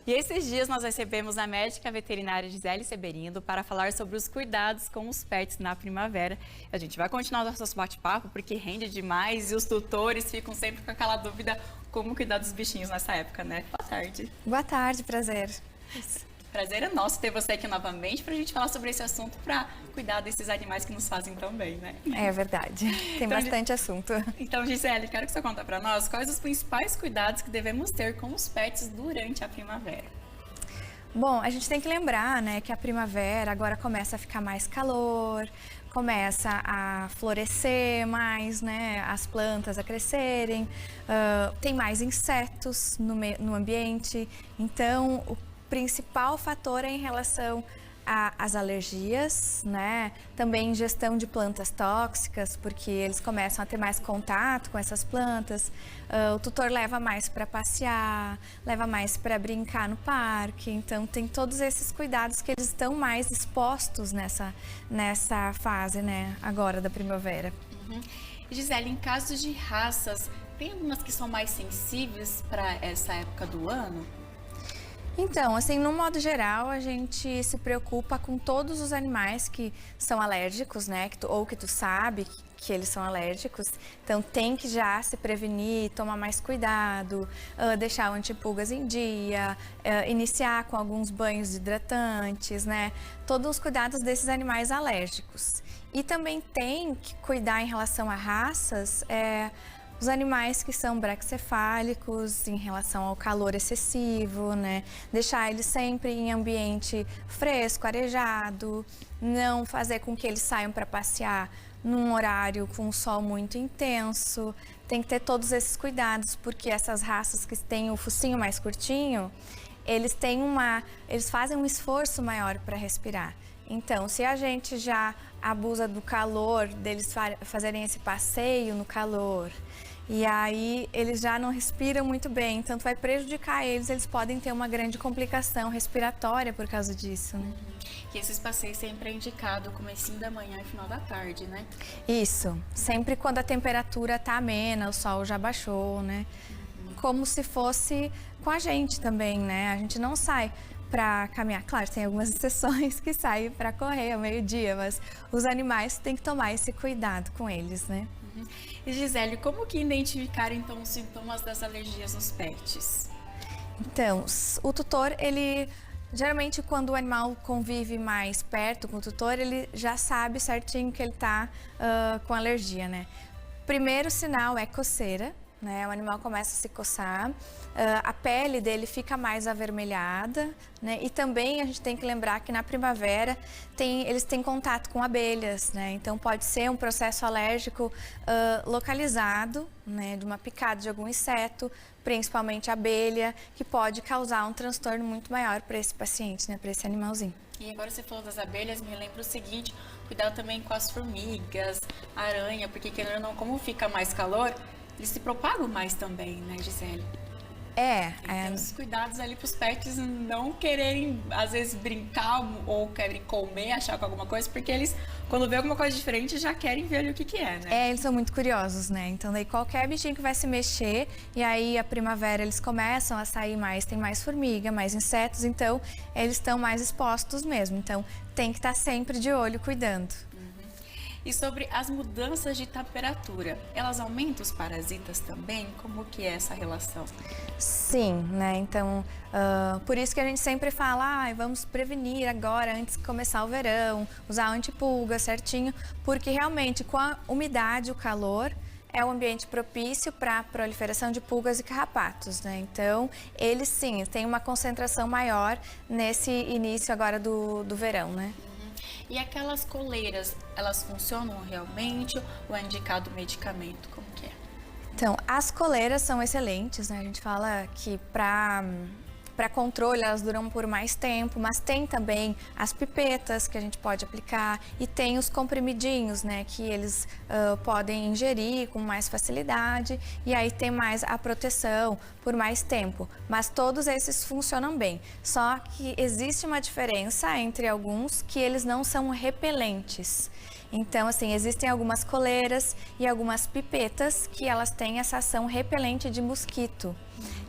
E esses dias nós recebemos a médica veterinária Gisele Severino para falar sobre os cuidados com os pets na primavera. A gente vai continuar o nosso bate-papo porque rende demais e os tutores ficam sempre com aquela dúvida como cuidar dos bichinhos nessa época, né? Boa tarde. Boa tarde, prazer. Prazer é nosso ter você aqui novamente para a gente falar sobre esse assunto, para cuidar desses animais que nos fazem tão bem, né? É verdade, tem bastante assunto. Então, Gisele, quero que você conte para nós quais os principais cuidados que devemos ter com os pets durante a primavera. Bom, a gente tem que lembrar, né, que a primavera agora começa a ficar mais calor, começa a florescer mais, né, as plantas a crescerem, tem mais insetos no ambiente, então o principal fator é em relação às alergias, né? Também ingestão de plantas tóxicas, porque eles começam a ter mais contato com essas plantas. O tutor leva mais para passear, leva mais para brincar no parque. Então, tem todos esses cuidados que eles estão mais expostos nessa fase, né? Agora da primavera. Uhum. Gisele, em casos de raças, tem algumas que são mais sensíveis para essa época do ano? Então, assim, no modo geral, a gente se preocupa com todos os animais que são alérgicos, né? Ou que tu sabe que eles são alérgicos. Então, tem que já se prevenir, tomar mais cuidado, deixar o antipulgas em dia, iniciar com alguns banhos hidratantes, né? Todos os cuidados desses animais alérgicos. E também tem que cuidar em relação a raças, os animais que são braquicefálicos em relação ao calor excessivo, né? Deixar eles sempre em ambiente fresco, arejado, não fazer com que eles saiam para passear num horário com um sol muito intenso. Tem que ter todos esses cuidados, porque essas raças que têm o focinho mais curtinho, eles fazem um esforço maior para respirar. Então, se a gente já abusa do calor, deles fazerem esse passeio no calor, e aí eles já não respiram muito bem, então vai prejudicar eles podem ter uma grande complicação respiratória por causa disso, né? E esses passeios sempre é indicado comecinho da manhã e final da tarde, né? Isso, sempre quando a temperatura tá amena, o sol já baixou, né? Como se fosse com a gente também, né? A gente não sai para caminhar. Claro, tem algumas exceções que saem para correr ao meio-dia, mas os animais têm que tomar esse cuidado com eles, né? E Gisele, como que identificar então os sintomas das alergias nos pets? Então, o tutor, ele geralmente quando o animal convive mais perto com o tutor, ele já sabe certinho que ele está com alergia, né? Primeiro sinal é coceira, né? O animal começa a se coçar, a pele dele fica mais avermelhada, né? E também a gente tem que lembrar que na primavera eles têm contato com abelhas, né? Então pode ser um processo alérgico localizado, né? De uma picada de algum inseto, principalmente abelha, que pode causar um transtorno muito maior para esse paciente, né? Para esse animalzinho. E agora você falou das abelhas, me lembra o seguinte, cuidado também com as formigas, aranha, porque querendo ou não, como fica mais calor, eles se propagam mais também, né, Gisele? Então, os cuidados ali para os pets não quererem, às vezes, brincar ou querem comer, achar com alguma coisa, porque eles, quando vê alguma coisa diferente, já querem ver ali o que é, né? Eles são muito curiosos, né? Então, daí qualquer bichinho que vai se mexer, e aí a primavera eles começam a sair mais, tem mais formiga, mais insetos, então eles estão mais expostos mesmo. Então, tem que estar sempre de olho, cuidando. E sobre as mudanças de temperatura, elas aumentam os parasitas também? Como que é essa relação? Sim, né? Então, por isso que a gente sempre fala, vamos prevenir agora, antes de começar o verão, usar antipulga certinho, porque realmente com a umidade, o calor, é um ambiente propício para a proliferação de pulgas e carrapatos, né? Então, eles sim, têm uma concentração maior nesse início agora do verão, né? E aquelas coleiras, elas funcionam realmente ou é indicado medicamento? Como que é? Então, as coleiras são excelentes, né? A gente fala que para controle elas duram por mais tempo, mas tem também as pipetas que a gente pode aplicar e tem os comprimidinhos, né? Que eles podem ingerir com mais facilidade e aí tem mais a proteção por mais tempo. Mas todos esses funcionam bem, só que existe uma diferença entre alguns que eles não são repelentes. Então, assim, existem algumas coleiras e algumas pipetas que elas têm essa ação repelente de mosquito,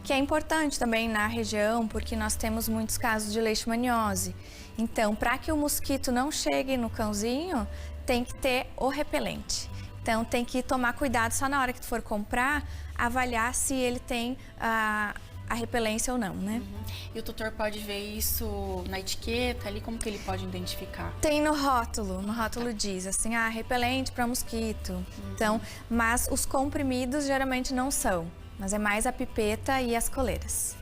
que é importante também na região, porque nós temos muitos casos de leishmaniose. Então, para que o mosquito não chegue no cãozinho, tem que ter o repelente. Então, tem que tomar cuidado só na hora que tu for comprar, avaliar se ele tem a repelência ou não, né? E o tutor pode ver isso na etiqueta ali, como que ele pode identificar? Tem no rótulo diz assim, repelente para mosquito. Então, mas os comprimidos geralmente não são, mas é mais a pipeta e as coleiras.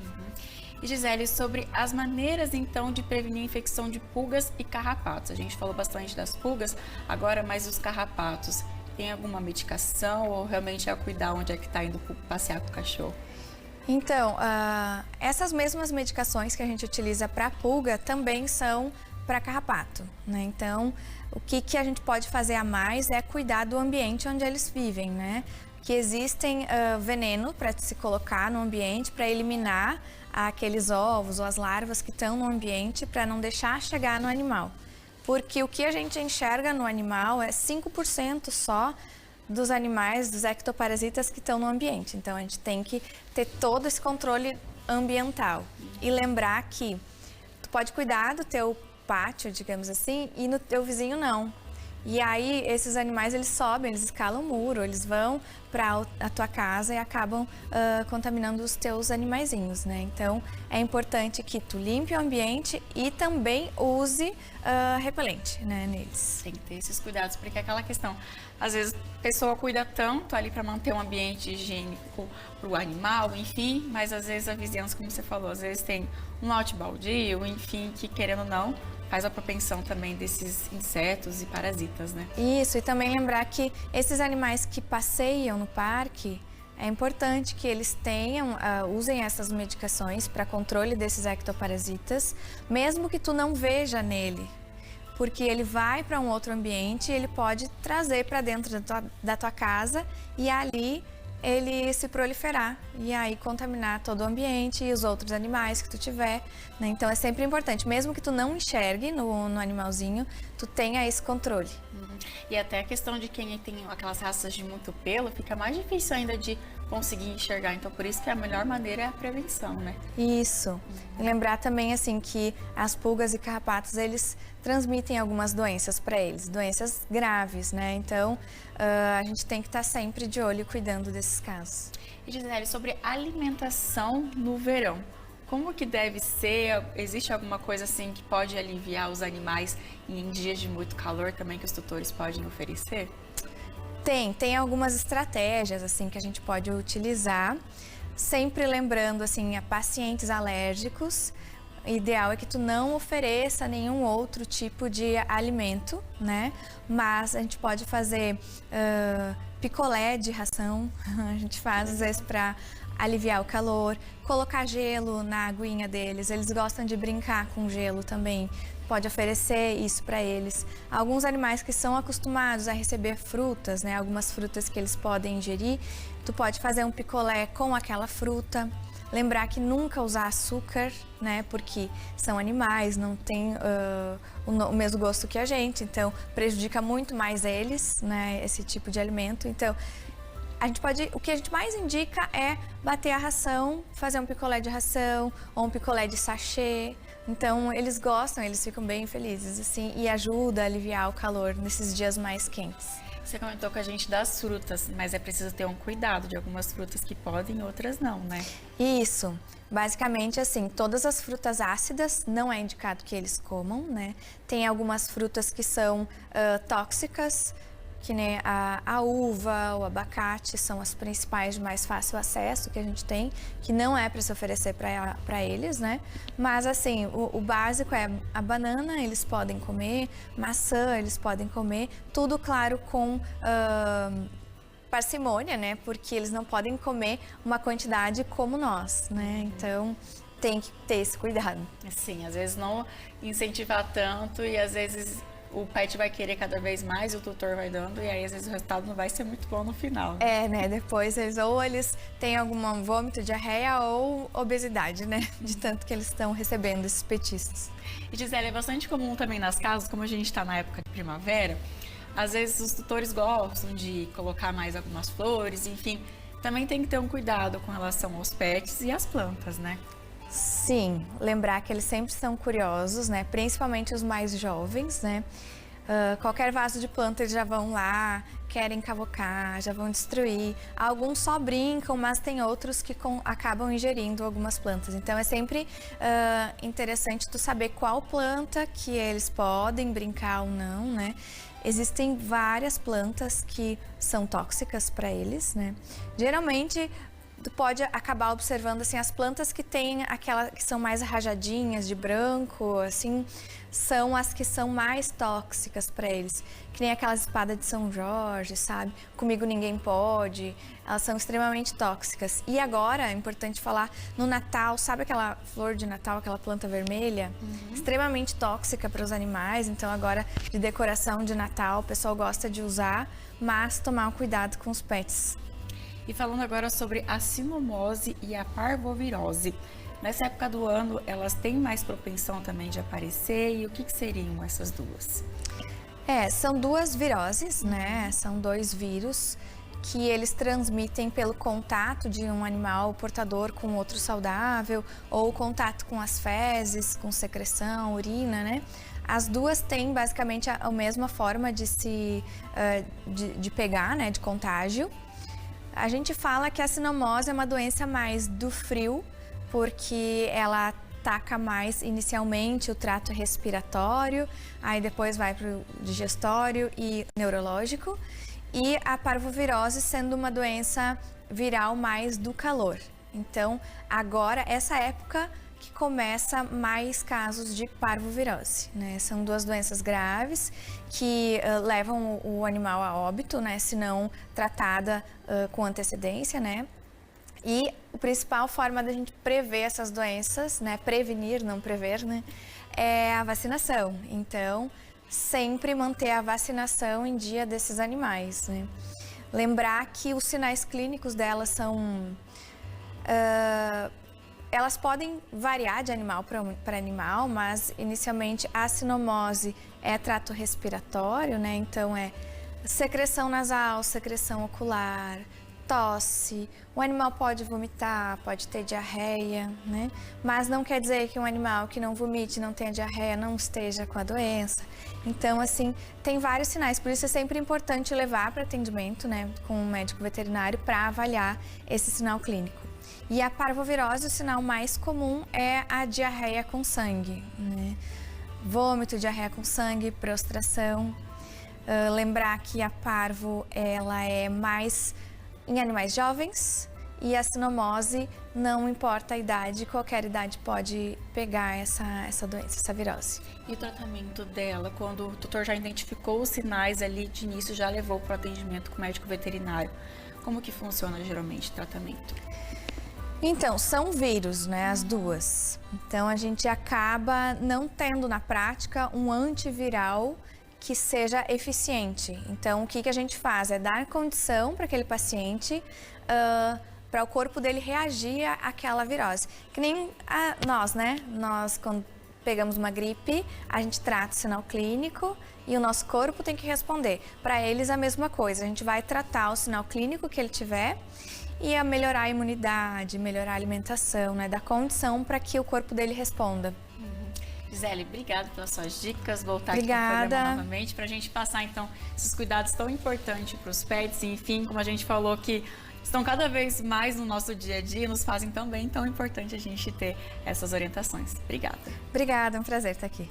E Gisele, sobre as maneiras então de prevenir a infecção de pulgas e carrapatos. A gente falou bastante das pulgas, agora mais os carrapatos. Tem alguma medicação ou realmente é cuidar onde é que está indo passear com o cachorro? Então, essas mesmas medicações que a gente utiliza para pulga também são para carrapato, né? Então, o que a gente pode fazer a mais é cuidar do ambiente onde eles vivem, né? Que existem veneno para se colocar no ambiente para eliminar aqueles ovos ou as larvas que estão no ambiente para não deixar chegar no animal. Porque o que a gente enxerga no animal é 5% só dos animais, dos ectoparasitas que estão no ambiente. Então, a gente tem que ter todo esse controle ambiental. E lembrar que tu pode cuidar do teu pátio, digamos assim, e no teu vizinho não. E aí, esses animais, eles sobem, eles escalam o muro, eles vão para a tua casa e acabam contaminando os teus animaizinhos, né? Então, é importante que tu limpe o ambiente e também use repelente, né, neles. Tem que ter esses cuidados, porque é aquela questão, às vezes a pessoa cuida tanto ali para manter um ambiente higiênico para o animal, enfim, mas às vezes a vizinhança, como você falou, às vezes tem um lote baldio, enfim, que querendo ou não, faz a propensão também desses insetos e parasitas, né? Isso, e também lembrar que esses animais que passeiam no parque, é importante que eles usem essas medicações para controle desses ectoparasitas, mesmo que tu não veja nele, porque ele vai para um outro ambiente e ele pode trazer para dentro da tua casa e ali ele se proliferar e aí contaminar todo o ambiente e os outros animais que tu tiver, né? Então é sempre importante, mesmo que tu não enxergue no animalzinho, tu tenha esse controle. E até a questão de quem tem aquelas raças de muito pelo, fica mais difícil ainda de conseguir enxergar. Então, por isso que a melhor maneira é a prevenção, né? Isso. E lembrar também, assim, que as pulgas e carrapatos, eles transmitem algumas doenças para eles, doenças graves, né? Então, a gente tem que estar sempre de olho cuidando desses casos. E, Gisele, sobre alimentação no verão. Como que deve ser? Existe alguma coisa assim que pode aliviar os animais em dias de muito calor também que os tutores podem oferecer? Tem algumas estratégias assim que a gente pode utilizar, sempre lembrando assim a pacientes alérgicos, o ideal é que tu não ofereça nenhum outro tipo de alimento, né? Mas a gente pode fazer picolé de ração, a gente faz às vezes para aliviar o calor, colocar gelo na aguinha deles, eles gostam de brincar com gelo também, pode oferecer isso para eles. Alguns animais que são acostumados a receber frutas, né, algumas frutas que eles podem ingerir, tu pode fazer um picolé com aquela fruta. Lembrar que nunca usar açúcar, né, porque são animais, não tem o mesmo gosto que a gente, então prejudica muito mais eles, né, esse tipo de alimento. Então, o que a gente mais indica é bater a ração, fazer um picolé de ração ou um picolé de sachê. Então, eles gostam, eles ficam bem felizes, assim, e ajuda a aliviar o calor nesses dias mais quentes. Você comentou com a gente das frutas, mas é preciso ter um cuidado de algumas frutas que podem e outras não, né? Isso. Basicamente, assim, todas as frutas ácidas não é indicado que eles comam, né? Tem algumas frutas que são tóxicas, que nem a uva, o abacate, são as principais de mais fácil acesso que a gente tem, que não é para se oferecer para eles, né? Mas, assim, o básico é a banana, eles podem comer, maçã, eles podem comer, tudo, claro, com parcimônia, né? Porque eles não podem comer uma quantidade como nós, né? Então, tem que ter esse cuidado. Sim, às vezes não incentivar tanto e às vezes o pet vai querer cada vez mais, o tutor vai dando, e aí às vezes o resultado não vai ser muito bom no final. Né? Né? Depois eles têm algum vômito, diarreia ou obesidade, né? De tanto que eles estão recebendo esses petiscos. E Gisele, é bastante comum também nas casas, como a gente está na época de primavera, às vezes os tutores gostam de colocar mais algumas flores, enfim, também tem que ter um cuidado com relação aos pets e às plantas, né? Sim, lembrar que eles sempre são curiosos, né? Principalmente os mais jovens, né? Qualquer vaso de planta eles já vão lá, querem cavocar, já vão destruir. Alguns só brincam, mas tem outros que acabam ingerindo algumas plantas. Então é sempre interessante tu saber qual planta que eles podem brincar ou não, né? Existem várias plantas que são tóxicas para eles, né? Geralmente tu pode acabar observando assim as plantas que tem aquela que são mais rajadinhas de branco, assim, são as que são mais tóxicas para eles. Que nem aquelas espadas de São Jorge, sabe? Comigo ninguém pode. Elas são extremamente tóxicas. E agora, é importante falar, no Natal, sabe aquela flor de Natal, aquela planta vermelha? Extremamente tóxica para os animais. Então agora, de decoração de Natal, o pessoal gosta de usar, mas tomar cuidado com os pets. E falando agora sobre a sinomose e a parvovirose. Nessa época do ano, elas têm mais propensão também de aparecer, e o que seriam essas duas? São duas viroses, né? São dois vírus que eles transmitem pelo contato de um animal portador com outro saudável, ou contato com as fezes, com secreção, urina, né? As duas têm basicamente a mesma forma de de pegar, né? De contágio. A gente fala que a sinomose é uma doença mais do frio, porque ela ataca mais inicialmente o trato respiratório, aí depois vai para o digestório e neurológico, e a parvovirose sendo uma doença viral mais do calor. Então, agora, essa época que começa mais casos de parvovirose, né? São duas doenças graves que levam o animal a óbito, né? Se não tratada com antecedência, né? E a principal forma da gente prever essas doenças, né? Prevenir, não prever, né? É a vacinação. Então, sempre manter a vacinação em dia desses animais, né? Lembrar que os sinais clínicos delas são... elas podem variar de animal para animal, mas inicialmente a sinomose é trato respiratório, né? Então é secreção nasal, secreção ocular, tosse. O animal pode vomitar, pode ter diarreia, né? Mas não quer dizer que um animal que não vomite, não tenha diarreia, não esteja com a doença. Então, assim, tem vários sinais. Por isso é sempre importante levar para atendimento, né, com um médico veterinário para avaliar esse sinal clínico. E a parvovirose, o sinal mais comum é a diarreia com sangue, né? Vômito, diarreia com sangue, prostração. Lembrar que a parvo, ela é mais em animais jovens, e a sinomose, não importa a idade, qualquer idade pode pegar essa doença, essa virose. E o tratamento dela, quando o tutor já identificou os sinais ali de início, já levou para o atendimento com o médico veterinário, como que funciona geralmente o tratamento? Então, são vírus, né, as duas. Então, a gente acaba não tendo na prática um antiviral que seja eficiente. Então, o que a gente faz é dar condição para aquele paciente, para o corpo dele reagir àquela virose. Que nem nós, né? Nós, quando pegamos uma gripe, a gente trata o sinal clínico e o nosso corpo tem que responder. Para eles, a mesma coisa. A gente vai tratar o sinal clínico que ele tiver e a melhorar a imunidade, melhorar a alimentação, né? Dar condição para que o corpo dele responda. Gisele, obrigada pelas suas dicas. Voltar Obrigada. Aqui no programa novamente para a gente passar, então, esses cuidados tão importantes para os pets. E, enfim, como a gente falou, que estão cada vez mais no nosso dia a dia, nos fazem tão bem, tão importante a gente ter essas orientações. Obrigada. Obrigada, é um prazer estar aqui.